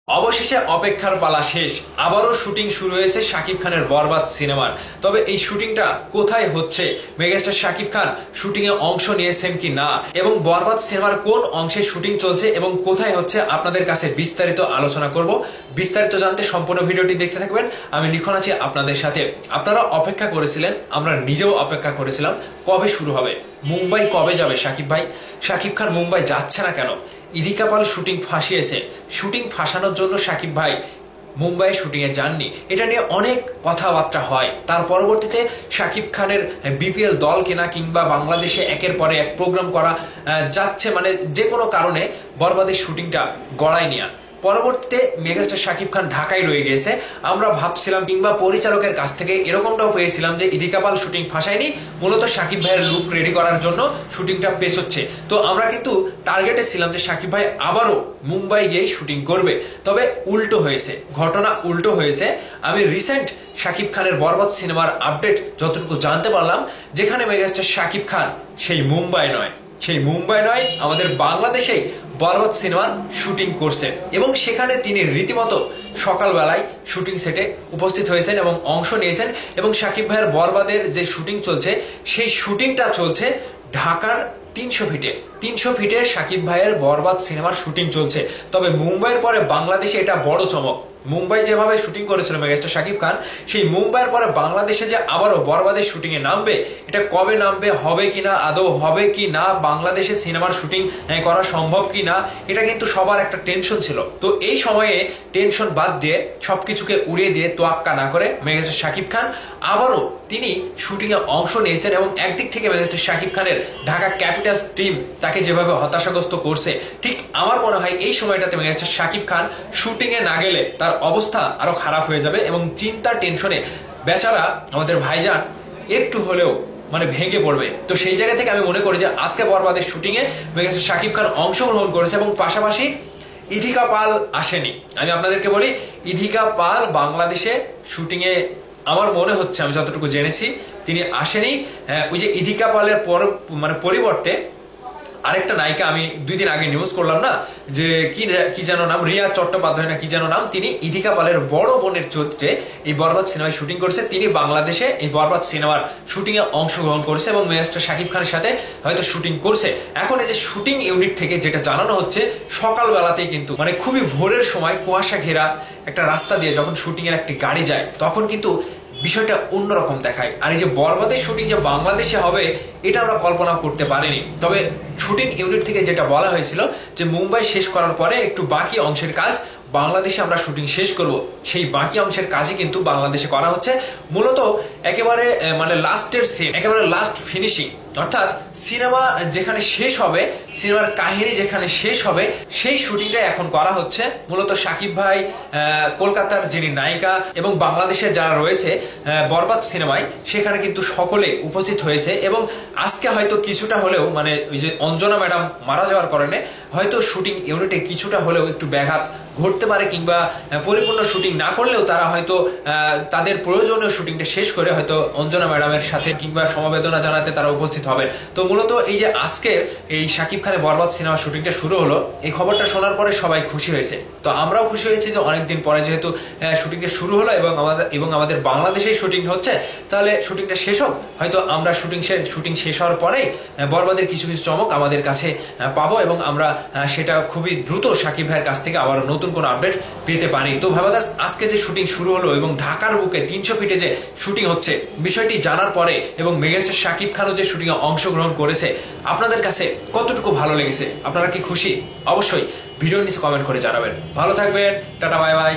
অবশেষে অপেক্ষার পালা শেষ। আবারও শুটিং শুরু হয়েছে শাকিব খানের বরবাদ সিনেমার। তবে এই শুটিংটা কোথায় হচ্ছে, মেগাস্টার শাকিব খান শুটিং এ অংশ নিয়েছেন কি না, এবং বরবাদ সিনেমার কোন অংশে শুটিং চলছে এবং কোথায় হচ্ছে, আপনাদের কাছে বিস্তারিত আলোচনা করব। বিস্তারিত জানতে সম্পূর্ণ ভিডিওটি দেখতে থাকবেন। আমি লিখন আছি আপনাদের সাথে। আপনারা অপেক্ষা করেছিলেন, আমরা নিজেও অপেক্ষা করেছিলাম কবে শুরু হবে, মুম্বাই কবে যাবে শাকিব ভাই। শাকিব খান মুম্বাই যাচ্ছে না কেন? ইদিকা পাল শুটিং ফাঁসিয়েছে। শুটিং ফাঁসানোর জন্য শাকিব ভাই মুম্বাই শুটিং এ যাননি, এটা নিয়ে অনেক কথাবার্তা হয়। তার পরবর্তীতে শাকিব খানের বিপিএল দল কেনা কিংবা বাংলাদেশে একের পরে এক প্রোগ্রাম করা যাচ্ছে, মানে যে কোনো কারণে বরবাদের শুটিংটা গড়ায় নেয়া। পরবর্তীতে মেগাস্টার শাকিব খান ঢাকায় রয়ে গিয়েছে। আমরা ভাবছিলাম কিংবা পরিচালকের কাছ থেকে এরকমটাও পেয়েছিলাম যে ইদিকা পাল শুটিং ফাঁসায়নি, মূলত শাকিব ভাইয়ের লুক রেডি করার জন্য শুটিংটা পেছোচ্ছে। তো আমরা কিন্তু টার্গেটে ছিলাম যে শাকিব ভাই আবারও মুম্বাই গিয়ে শুটিং করবে। তবে উল্টো হয়েছে, ঘটনা উল্টো হয়েছে। আমি রিসেন্ট শাকিব খানের বরবাদ সিনেমার আপডেট যতটুকু জানতে পারলাম, যেখানে মেগাস্টার শাকিব খান সেই মুম্বাই নয়, আমাদের বাংলাদেশেই বরবাদ সিনেমার শুটিং করছে এবং সেখানে তিনি রীতিমতো সকালবেলায় শুটিং সেটে উপস্থিত হয়েছেন এবং অংশ নিয়েছেন। এবং শাকিব ভাইয়ের বরবাদের যে শুটিং চলছে, সেই শুটিংটা চলছে ঢাকার 300 ফিটে শাকিব ভাইয়ের বরবাদ সিনেমার শুটিং চলছে। তবে মুম্বাইয়ের পরে বাংলাদেশে এটা বড় চমক। মুম্বাই যেভাবে শুটিং করেছিল মেগাস্টার শাকিব খান, সেই মুম্বাইয়ের পরে বাংলাদেশে যে আবারও বরবাদের শুটিং এ নামবে, এটা কবে নামবে, হবে কিনা, আদৌ হবে কি না, বাংলাদেশে সিনেমার শুটিং করা সম্ভব কি না, এটা কিন্তু সবার একটা টেনশন ছিল। তো এই সময়ে টেনশন বাদ দিয়ে, সবকিছুকে উড়িয়ে দিয়ে, তোয়াক্কা না করে মেগাস্টার শাকিব খান আবারও তিনি শুটিং এ অংশ নিয়েছেন। এবং একদিক থেকে মেগাস্টার শাকিব খানের ঢাকা ক্যাপিটালস টিম তাকে যেভাবে হতাশাগ্রস্ত করছে, ঠিক আমার মনে হয় এই সময়টাতে মেগাস্টার শাকিব খান শুটিং এ না গেলে তার অবস্থা আরো খারাপ হয়ে যাবে এবং চিন্তা টেনশনে বেচারা আমাদের ভাইজান একটু হলেও মানে ভেঙে পড়বে। তো সেই জায়গা থেকে আমি মনে করি যে আজকে বরবাদের শুটিং এ মেগাস্টার শাকিব খান অংশগ্রহণ করেছে এবং পাশাপাশি ইদিকা পাল আসেনি। আমি আপনাদেরকে বলি, ইদিকা পাল বাংলাদেশে শুটিং এ আমার মনে হচ্ছে, আমি যতটুকু জেনেছি, তিনি আসেনি। ওই যে ইদিকা পালের পরিবর্তে আরেকটা নায়িকা, আমি 2 দিন আগে নিউজ করলাম না, যে কি যেন নাম, রিয়া চট্টোপাধ্যায় না কি যেন নাম, তিনি ইদিকা পালের বড় বোনের চরিত্রে এই বরবাদ সিনেমায় শুটিং করেছে। তিনি বাংলাদেশে এই বরবাদ সিনেমার শুটিং এ অংশগ্রহণ করেছে এবং মেগাস্টার শাকিব খানের সাথে হয়তো শুটিং করছে। এখন এই যে শুটিং ইউনিট থেকে যেটা জানানো হচ্ছে, সকালবেলাতেই কিন্তু মানে খুবই ভোরের সময় কুয়াশা ঘেরা একটা রাস্তা দিয়ে যখন শুটিং এর একটি গাড়ি যায়, তখন কিন্তু বিষয়টা অন্যরকম দেখায়। আর এই যে বরবাদের শুটিং যে বাংলাদেশে হবে, এটা আমরা কল্পনা করতে পারিনি। তবে শুটিং ইউনিট থেকে যেটা বলা হয়েছিল যে মুম্বাই শেষ করার পরে একটু বাকি অংশের কাজ বাংলাদেশে আমরা শুটিং শেষ করব, সেই বাকি অংশের কাজই কিন্তু বাংলাদেশে করা হচ্ছে। মূলত একেবারে মানে লাস্টের সিন, একেবারে লাস্ট ফিনিশিং, অর্থাৎ সিনেমা যেখানে শেষ হবে, সিনেমার কাহিনী যেখানে শেষ হবে, সেই শুটিংটা এখন করা হচ্ছে। মূলত শাকিব ভাই, কলকাতার যিনি নায়িকা এবং বাংলাদেশে যারা রয়েছে বরবাদ সিনেমায়, সেখানে কিন্তু সকলে উপস্থিত হয়েছে। এবং আজকে হয়তো কিছুটা হলেও, মানে ওই যে অঞ্জনা ম্যাডাম মারা যাওয়ার কারণে হয়তো শুটিং ইউনিটে কিছুটা হলেও একটু ব্যাঘাত ঘটতে পারে, কিংবা পরিপূর্ণ শুটিং না করলেও তারা হয়তো তাদের প্রয়োজনীয় শুটিংটা শেষ করে হয়তো অঞ্জনা ম্যাডামের সাথে কিংবা সমবেদনা জানাতে তারা উপস্থিত হবে। তো মূলত এই যে আজকের এই শাকিব খানের বরবাদ সিনেমা শুটিংটা শুরু হলো, এই খবরটা শোনার পরে সবাই খুশি হয়েছে। তো আমরাও খুশি হয়েছি যে অনেকদিন পরে যেহেতু শুটিংটা শুরু হলো এবং আমাদের বাংলাদেশেই শুটিং হচ্ছে, তাহলে শুটিংটা শেষ হোক। হয়তো আমরা শুটিং শেষ হওয়ার পরেই বরবাদের কিছু চমক আমাদের কাছে পাবো এবং আমরা সেটা খুবই দ্রুত শাকিব ভাইয়ের কাছ থেকে আবার নতুন কোনো আপডেট পেতে পারি। তো ভাবাদাস, আজকে যে শুটিং শুরু হলো এবং ঢাকার বুকে 300 ফিটে যে শুটিং হচ্ছে, বিষয়টি জানার পরে এবং মেগাস্টার শাকিব খানও যে শুটিং এ অংশগ্রহণ করেছে, আপনাদের কাছে কতটুকু ভালো লেগেছে? আপনারা কি খুশি? অবশ্যই ভিডিওর নিচে কমেন্ট করে জানাবেন। ভালো থাকবেন, টাটা, বাই বাই।